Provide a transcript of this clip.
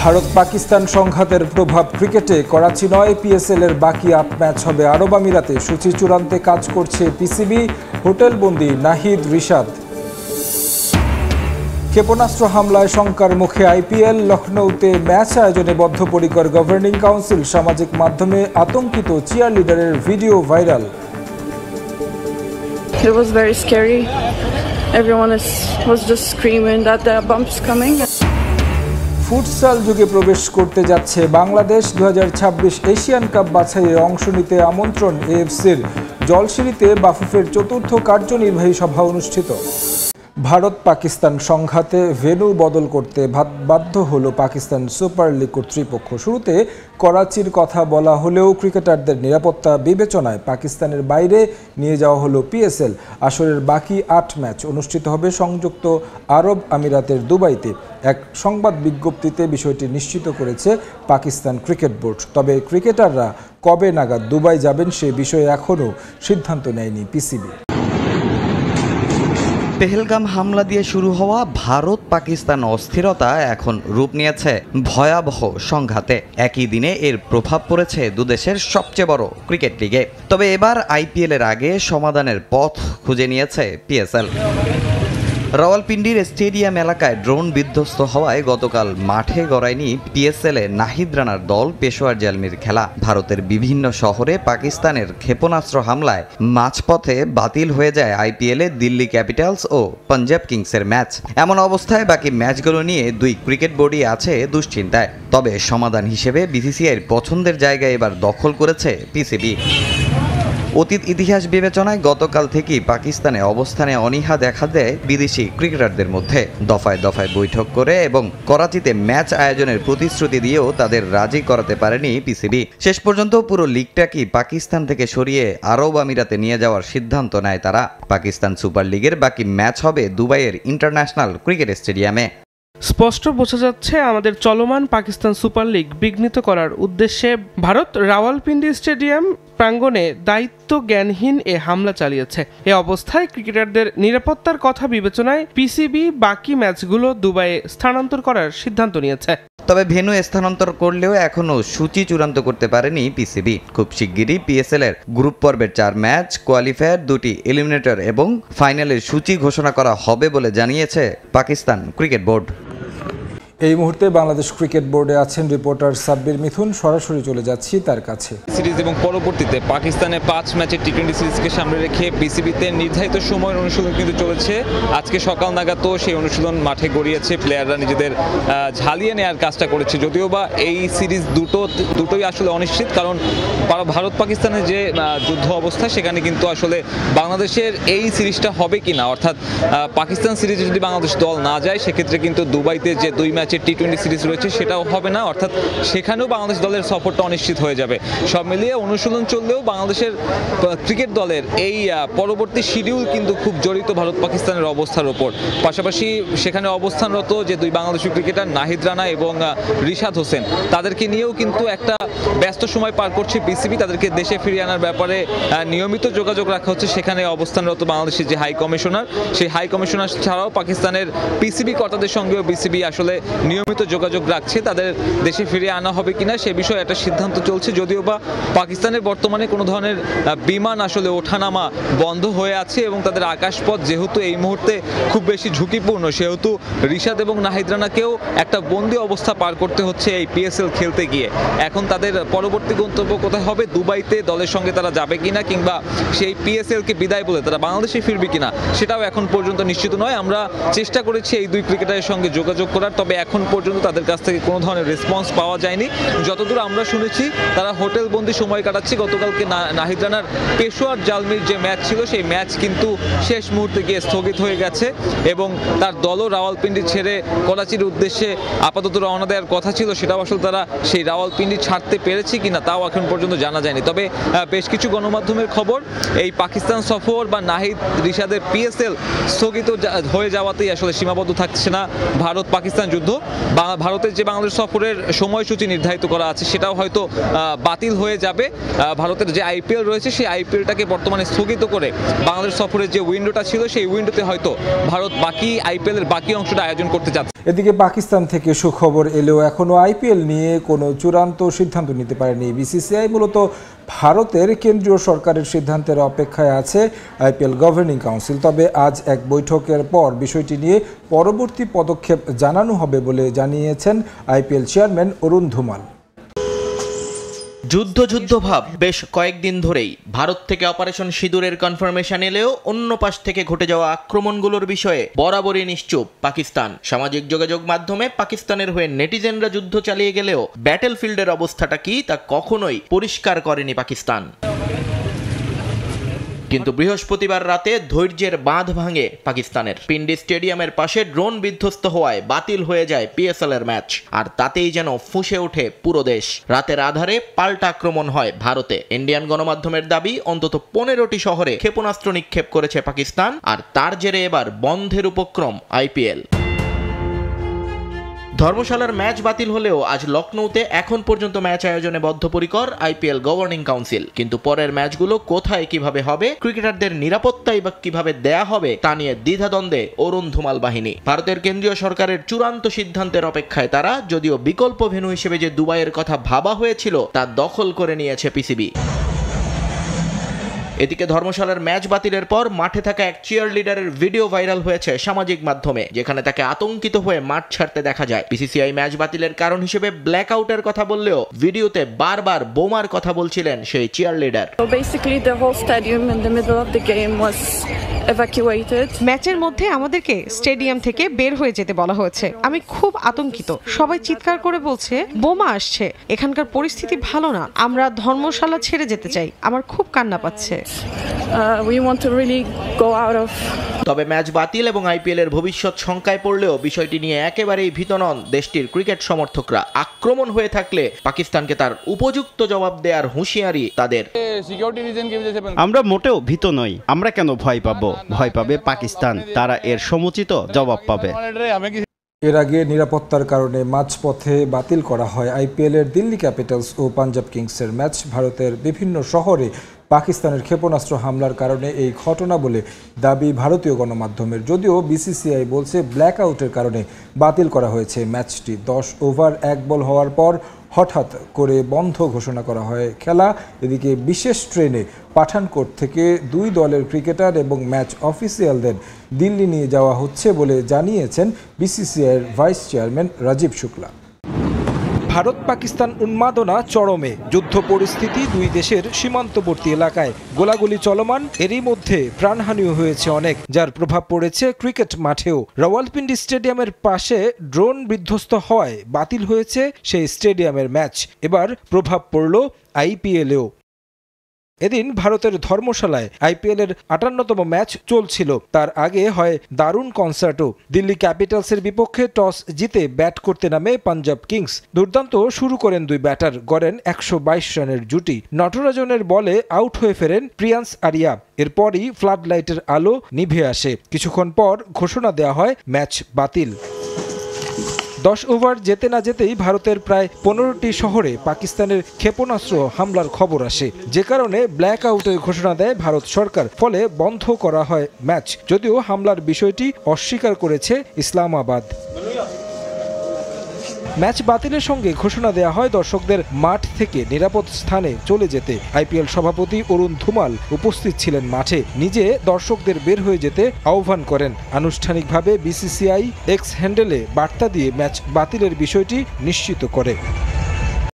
ভারত পাকিস্তান সংঘাতের প্রভাব ক্রিকেটে। করাচি নয়, পিএসএল-এর বাকি ৮ ম্যাচ হবে আরব আমিরাতে। সূচি চূড়ান্তে কাজ করছে পিসিবি। হোটেলবন্দি নাহিদ, রিশাদ। ক্ষেপণাস্ত্র হামলায় শঙ্কার মুখে আইপিএল। লখনৌতে ম্যাচ আয়োজনে বদ্ধপরিকর গভর্নিং কাউন্সিল। সামাজিক মাধ্যমে আতঙ্কিত চিয়ারলিডারের video viral. It was very scary. Everyone was just screaming that the bomb's coming. Futsal যুগে প্রবেশ করতে যাচ্ছে বাংলাদেশ। 2026 এশিয়ান কাপ বাছাইয়ে অংশ নিতে আমন্ত্রণ এএফসির। জলসিঁড়িতে বাফুফের চতুর্থ কার্যনির্বাহী সভা অনুষ্ঠিত। ভারত পাকিস্তান সংঘাতে ভেন্যু বদল করতে বাধ্য হলো পাকিস্তান সুপার লিগ কর্তৃপক্ষ। শুরুতে করাচির কথা বলা হলেও ক্রিকেটারদের নিরাপত্তা বিবেচনায় পাকিস্তানের বাইরে নিয়ে যাওয়া হলো পিএসএল। আসরের বাকি ৮ ম্যাচ অনুষ্ঠিত হবে সংযুক্ত আরব আমিরাতের দুবাইতে। এক সংবাদ বিজ্ঞপ্তিতে বিষয়টি নিশ্চিত করেছে পাকিস্তান ক্রিকেট বোর্ড। তবে ক্রিকেটাররা কবে নাগাদ দুবাই যাবেন সে বিষয়ে এখনও সিদ্ধান্ত নেয়নি পিসিবি। পেহেলগাম হামলা দিয়ে শুরু হওয়া ভারত পাকিস্তান অস্থিরতা এখন রূপ নিয়েছে ভয়াবহ সংঘাতে। একই দিনে এর প্রভাব পড়েছে দুদেশের সবচেয়ে বড় ক্রিকেট লিগে। তবে এবার আইপিএল-এর আগে সমাধানের পথ খুঁজে নিয়েছে পিএসএল। রাওয়ালপিন্ডির স্টেডিয়াম এলাকায় ড্রোন বিধ্বস্ত হওয়ায় গতকাল মাঠে গড়ায়নি পিএসএল-এ নাহিদ রানার দল পেশোয়ার জালমির খেলা। ভারতের বিভিন্ন শহরে পাকিস্তানের ক্ষেপণাস্ত্র হামলায় মাঝপথে বাতিল হয়ে যায় আইপিএল-এ দিল্লি ক্যাপিটালস ও পাঞ্জাব কিংসের ম্যাচ। এমন অবস্থায় বাকি ম্যাচগুলো নিয়ে দুই ক্রিকেট বোর্ডই আছে দুশ্চিন্তায়। তবে সমাধান হিসেবে বিসিসিআইয়ের পছন্দের জায়গায় এবার দখল করেছে পিসিবি। অতীত ইতিহাস বিবেচনায় গতকাল থেকেই পাকিস্তানে অবস্থানে অনীহা দেখা দেয় বিদেশি ক্রিকেটারদের মধ্যে। দফায় দফায় বৈঠক করে এবং করাচিতে ম্যাচ আয়োজনের প্রতিশ্রুতি দিয়েও তাদের রাজি করাতে পারেনি পিসিবি। শেষ পর্যন্ত পুরো লিগটাকেই পাকিস্তান থেকে সরিয়ে আরব আমিরাতে নিয়ে যাওয়ার সিদ্ধান্ত নেয় তারা। পাকিস্তান সুপার লিগের বাকি ম্যাচ হবে দুবাইয়ের ইন্টারন্যাশনাল ক্রিকেট স্টেডিয়ামে। স্পষ্ট বোঝা যাচ্ছে আমাদের চলমান পাকিস্তান সুপার লিগ বিঘ্নিত করার উদ্দেশ্যে ভারত রাওয়ালপিন্ডি স্টেডিয়াম প্রাঙ্গণে দায়িত্ব জ্ঞানহীন এ হামলা চালিয়েছে। এ অবস্থায় ক্রিকেটারদের নিরাপত্তার কথা বিবেচনায় পিসিবি বাকি ম্যাচগুলো দুবাইয়ে স্থানান্তর করার সিদ্ধান্ত নিয়েছে। তবে ভেন্যু স্থানান্তর করলেও এখনও সূচি চূড়ান্ত করতে পারেনি পিসিবি। খুব শিগগিরই পিএসএল-এর গ্রুপ পর্বের 4 ম্যাচ, কোয়ালিফায়ার, 2টি এলিমিনেটর এবং ফাইনালের সূচি ঘোষণা করা হবে বলে জানিয়েছে পাকিস্তান ক্রিকেট বোর্ড। এই মুহূর্তে বাংলাদেশ ক্রিকেট বোর্ডে আছেন রিপোর্টার সাব্বির মিথুন। সরাসরি চলে যাচ্ছি তার কাছে। সিরিজ এবং পরবর্তীতে পাকিস্তানের 5 ম্যাচের টি20 সিরিজকে সামনে রেখে পিসিবিতে নির্ধারিত সময়ের অনুশীলন কিন্তু চলেছে। আজকে সকাল নাগাদ তো সেই অনুশীলন মাঠে গড়িয়েছে। প্লেয়াররা নিজেদের ঝালিয়ে নেওয়ার কাজটা করেছে। যদিও বা এই সিরিজ দুটোই আসলে অনিশ্চিত, কারণ ভারত পাকিস্তানের যে যুদ্ধ অবস্থা সেখানে কিন্তু আসলে বাংলাদেশের এই সিরিজটা হবে কিনা, অর্থাৎ পাকিস্তান সিরিজে যদি বাংলাদেশ দল না যায় সেক্ষেত্রে কিন্তু দুবাইতে যে 2 ম্যাচের টি20 সিরিজ রয়েছে সেটাও হবে না, অর্থাৎ সেখানেও বাংলাদেশ দলের সফরটা অনিশ্চিত হয়ে যাবে। সব মিলিয়ে অনুশীলন চললেও বাংলাদেশের ক্রিকেট দলের এই পরবর্তী শিডিউল কিন্তু খুব জড়িত ভারত পাকিস্তানের অবস্থার ওপর। পাশাপাশি সেখানে অবস্থানরত যে 2 বাংলাদেশি ক্রিকেটার নাহিদ রানা এবং রিশাদ হোসেন, তাদেরকে নিয়েও কিন্তু একটা ব্যস্ত সময় পার করছে বিসিবি। তাদেরকে দেশে ফিরিয়ে আনার ব্যাপারে নিয়মিত যোগাযোগ রাখা হচ্ছে। সেখানে অবস্থানরত বাংলাদেশের যে হাই কমিশনার, সেই হাই কমিশনার ছাড়াও পাকিস্তানের পিসিবি কর্তাদের সঙ্গেও বিসিবি আসলে নিয়মিত যোগাযোগ রাখছে। তাদের দেশে ফিরিয়ে আনা হবে কিনা সে বিষয়ে একটা সিদ্ধান্ত চলছে। যদিও বা পাকিস্তানের বর্তমানে কোনো ধরনের বিমান আসলে ওঠানামা বন্ধ হয়ে আছে এবং তাদের আকাশপথ যেহেতু এই মুহূর্তে খুব বেশি ঝুঁকিপূর্ণ, সেহেতু রিশাদ এবং নাহিদ রানাকেও একটা বন্দি অবস্থা পার করতে হচ্ছে এই পিএসএল খেলতে গিয়ে। এখন তাদের পরবর্তী গন্তব্য কোথায় হবে, দুবাইতে দলের সঙ্গে তারা যাবে কিনা কিংবা সেই পিএসএলকে বিদায় বলে তারা বাংলাদেশে ফিরবে কিনা সেটাও এখন পর্যন্ত নিশ্চিত নয়। আমরা চেষ্টা করেছি এই 2 ক্রিকেটারের সঙ্গে যোগাযোগ করার, তবে এখন পর্যন্ত তাদের কাছ থেকে কোনো ধরনের রেসপন্স পাওয়া যায়নি। যতদূর আমরা শুনেছি তারা হোটেল বন্দি সময় কাটাচ্ছে। গতকালকে নাহিদ রানার পেশোয়ার জালমির যে ম্যাচ ছিল সেই ম্যাচ কিন্তু শেষ মুহূর্তে গিয়ে স্থগিত হয়ে গেছে এবং তার দলও রাওয়ালপিন্ডি ছেড়ে করাচির উদ্দেশ্যে আপাতত রওনা দেওয়ার কথা ছিল। সেটাও আসলে তারা সেই রাওয়ালপিন্ডি ছাড়তে পেরেছে কিনা তাও এখন পর্যন্ত জানা যায়নি। তবে বেশ কিছু গণমাধ্যমের খবর এই পাকিস্তান সফর বা নাহিদ রিশাদের পিএসএল স্থগিত হয়ে যাওয়াতেই আসলে সীমাবদ্ধ থাকছে না ভারত পাকিস্তান যুদ্ধ। ভারতের যে বাংলাদেশ সফরের সময়সূচি নির্ধারিত করা আছে সেটাও হয়তো বাতিল হয়ে যাবে। ভারতের যে আইপিএল রয়েছে সেই আইপিএলটাকে বর্তমানে স্থগিত করে বাংলাদেশ সফরের যে উইন্ডোটা ছিল সেই উইন্ডোতে হয়তো ভারত বাকি আইপিএলের বাকি অংশটা আয়োজন করতে যাচ্ছে। এদিকে পাকিস্তান থেকে সুখবর এলেও এখনও আইপিএল নিয়ে কোনো চূড়ান্ত সিদ্ধান্ত নিতে পারেনি বিসিসিআই। মূলত ভারতের কেন্দ্রীয় সরকারের সিদ্ধান্তের অপেক্ষায় আছে আইপিএল গভর্নিং কাউন্সিল। তবে আজ এক বৈঠকের পর বিষয়টি নিয়ে পরবর্তী পদক্ষেপ জানানো হবে বলে জানিয়েছেন আইপিএল চেয়ারম্যান অরুণ ধুমাল। যুদ্ধ ভাব বেশ কয়েকদিন ধরেই ভারত থেকে অপারেশন সিঁদুরের কনফার্মেশন এলেও অন্য পাশ থেকে ঘটে যাওয়া আক্রমণগুলোর বিষয়ে বরাবরই নিশ্চুপ পাকিস্তান। সামাজিক যোগাযোগ মাধ্যমে পাকিস্তানের হয়ে নেটিজেনরা যুদ্ধ চালিয়ে গেলেও ব্যাটেলফিল্ডের অবস্থাটা কি তা কখনোই পরিষ্কার করেনি পাকিস্তান। কিন্তু বৃহস্পতিবার রাতে ধৈর্যের বাঁধ ভাঙে পাকিস্তানের। পিন্ডি স্টেডিয়ামের পাশে ড্রোন বিধ্বস্ত হওয়ায় বাতিল হয়ে যায় পিএসএল এর ম্যাচ, আর তাতেই যেন ফুঁসে ওঠে পুরো দেশ। রাতের আধারে পাল্টা আক্রমণ হয় ভারতে। ইন্ডিয়ান গণমাধ্যমের দাবি অন্তত 15টি শহরে ক্ষেপণাস্ত্র নিক্ষেপ করেছে পাকিস্তান, আর তার জেরে এবার বন্ধের উপক্রম আইপিএল। ধর্মশালার ম্যাচ বাতিল হলেও আজ লখনৌতে এখন পর্যন্ত ম্যাচ আয়োজনে বদ্ধপরিকর আইপিএল গভর্নিং কাউন্সিল। কিন্তু পরের ম্যাচগুলো কোথায় কিভাবে হবে, ক্রিকেটারদের নিরাপত্তাই বা কিভাবে দেয়া হবে তা নিয়ে দ্বিধাদ্বন্দ্বে অরুণ ধুমাল বাহিনী। ভারতের কেন্দ্রীয় সরকারের চূড়ান্ত সিদ্ধান্তের অপেক্ষায় তারা, যদিও বিকল্প ভেন্যু হিসেবে যে দুবাইয়ের কথা ভাবা হয়েছিল তা দখল করে নিয়েছে পিসিবি। এদিকে ধর্মশালার ম্যাচ বাতিলের পর মাঠে থাকা এক চিয়ার লিডারের ভিডিও ভাইরাল হয়েছে সামাজিক মাধ্যমে, যেখানে তাকে আতঙ্কিত হয়ে মাঠ ছাড়তে দেখা যায়। বিসিসিআই ম্যাচ বাতিলের কারণ হিসেবে ব্ল্যাক আউটের কথা বললেও ভিডিওতে বারবার বোমার কথা বলছিলেন সেই cheerleader. So basically the whole stadium in the middle of the game was evacuated. ম্যাচের মধ্যে আমাদেরকে স্টেডিয়াম থেকে বের হয়ে যেতে বলা হয়েছে। আমি খুব আতঙ্কিত। সবাই চিৎকার করে বলছে বোমা আসছে। এখানকার পরিস্থিতি ভালো না। আমরা ধর্মশালা ছেড়ে যেতে চাই। আমার খুব কান্না পাচ্ছে। We want to really go out of. তবে ম্যাচ বাতিল এবং আইপিএল এর ভবিষ্যৎ শঙ্কায় পড়লেও বিষয়টি নিয়ে একেবারেই ভীত নন দেশটির ক্রিকেট সমর্থকরা। আক্রমণ হয়ে থাকলে পাকিস্তানকে তার উপযুক্ত জবাব দেওয়ার হুঁশিয়ারি তাদের। আমরা মোটেও ভীত নই। আমরা কেন ভয় পাবো? ভয় পাবে পাকিস্তান। তারা এর সমুচিত জবাব পাবে। এর আগে নিরাপত্তার কারণে মাঝপথে বাতিল করা হয় আইপিএলের দিল্লি ক্যাপিটালস ও পাঞ্জাব কিংসের ম্যাচ। ভারতের বিভিন্ন শহরে পাকিস্তানের ক্ষেপণাস্ত্র হামলার কারণে এই ঘটনা বলে দাবি ভারতীয় গণমাধ্যমের। যদিও বিসিসিআই বলছে ব্ল্যাক আউটের কারণে বাতিল করা হয়েছে ম্যাচটি। 10 ওভার 1 বল হওয়ার পর হঠাৎ করে বন্ধ ঘোষণা করা হয় খেলা। এদিকে বিশেষ ট্রেনে পাঠানকোট থেকে 2 দলের ক্রিকেটার এবং ম্যাচ অফিসিয়ালদের দিল্লি নিয়ে যাওয়া হচ্ছে বলে জানিয়েছেন বিসিসিআইয়ের ভাইস চেয়ারম্যান রাজীব শুক্লা। ভারত পাকিস্তান উন্মাদনা চরমে। যুদ্ধ পরিস্থিতি দুই দেশের সীমান্তবর্তী এলাকায়, গোলাগুলি চলমান। এরই মধ্যে প্রাণহানিও হয়েছে অনেক, যার প্রভাব পড়েছে ক্রিকেট মাঠেও। রাওয়ালপিন্ডি স্টেডিয়ামের পাশে ড্রোন বিধ্বস্ত হওয়ায় বাতিল হয়েছে সেই স্টেডিয়ামের ম্যাচ। এবার প্রভাব পড়ল আইপিএলেও। এদিন ভারতের ধর্মশালায় আইপিএলের 58তম ম্যাচ চলছিল। তার আগে হয় দারুণ কনসার্টও। দিল্লি ক্যাপিটালসের বিপক্ষে টস জিতে ব্যাট করতে নামে পাঞ্জাব কিংস। দুর্দান্ত শুরু করেন দুই ব্যাটার, গড়েন 122 রানের জুটি। নটরাজনের বলে আউট হয়ে ফেরেন প্রিয়ান্স আরিয়া। এরপরই ফ্লাড লাইটের আলো নিভে আসে। কিছুক্ষণ পর ঘোষণা দেওয়া হয় ম্যাচ বাতিল। 10 ওভার যেতে না যেতেই ভারতের প্রায় 15টি শহরে পাকিস্তানের ক্ষেপণাস্ত্র হামলার খবর আসে, যে কারণে ব্ল্যাক আউটের ঘোষণা দেয় ভারত সরকার। ফলে বন্ধ করা হয় ম্যাচ। যদিও হামলার বিষয়টি অস্বীকার করেছে ইসলামাবাদ। ম্যাচ বাতিলের সঙ্গে ঘোষণা দেওয়া হয় দর্শকদের মাঠ থেকে নিরাপদ স্থানে চলে যেতে। আইপিএল সভাপতি অরুণ ধুমাল উপস্থিত ছিলেন মাঠে। নিজে দর্শকদের বের হয়ে যেতে আহ্বান করেন। আনুষ্ঠানিকভাবে বিসিসিআই এক্স হ্যান্ডেলে বার্তা দিয়ে ম্যাচ বাতিলের বিষয়টি নিশ্চিত করে।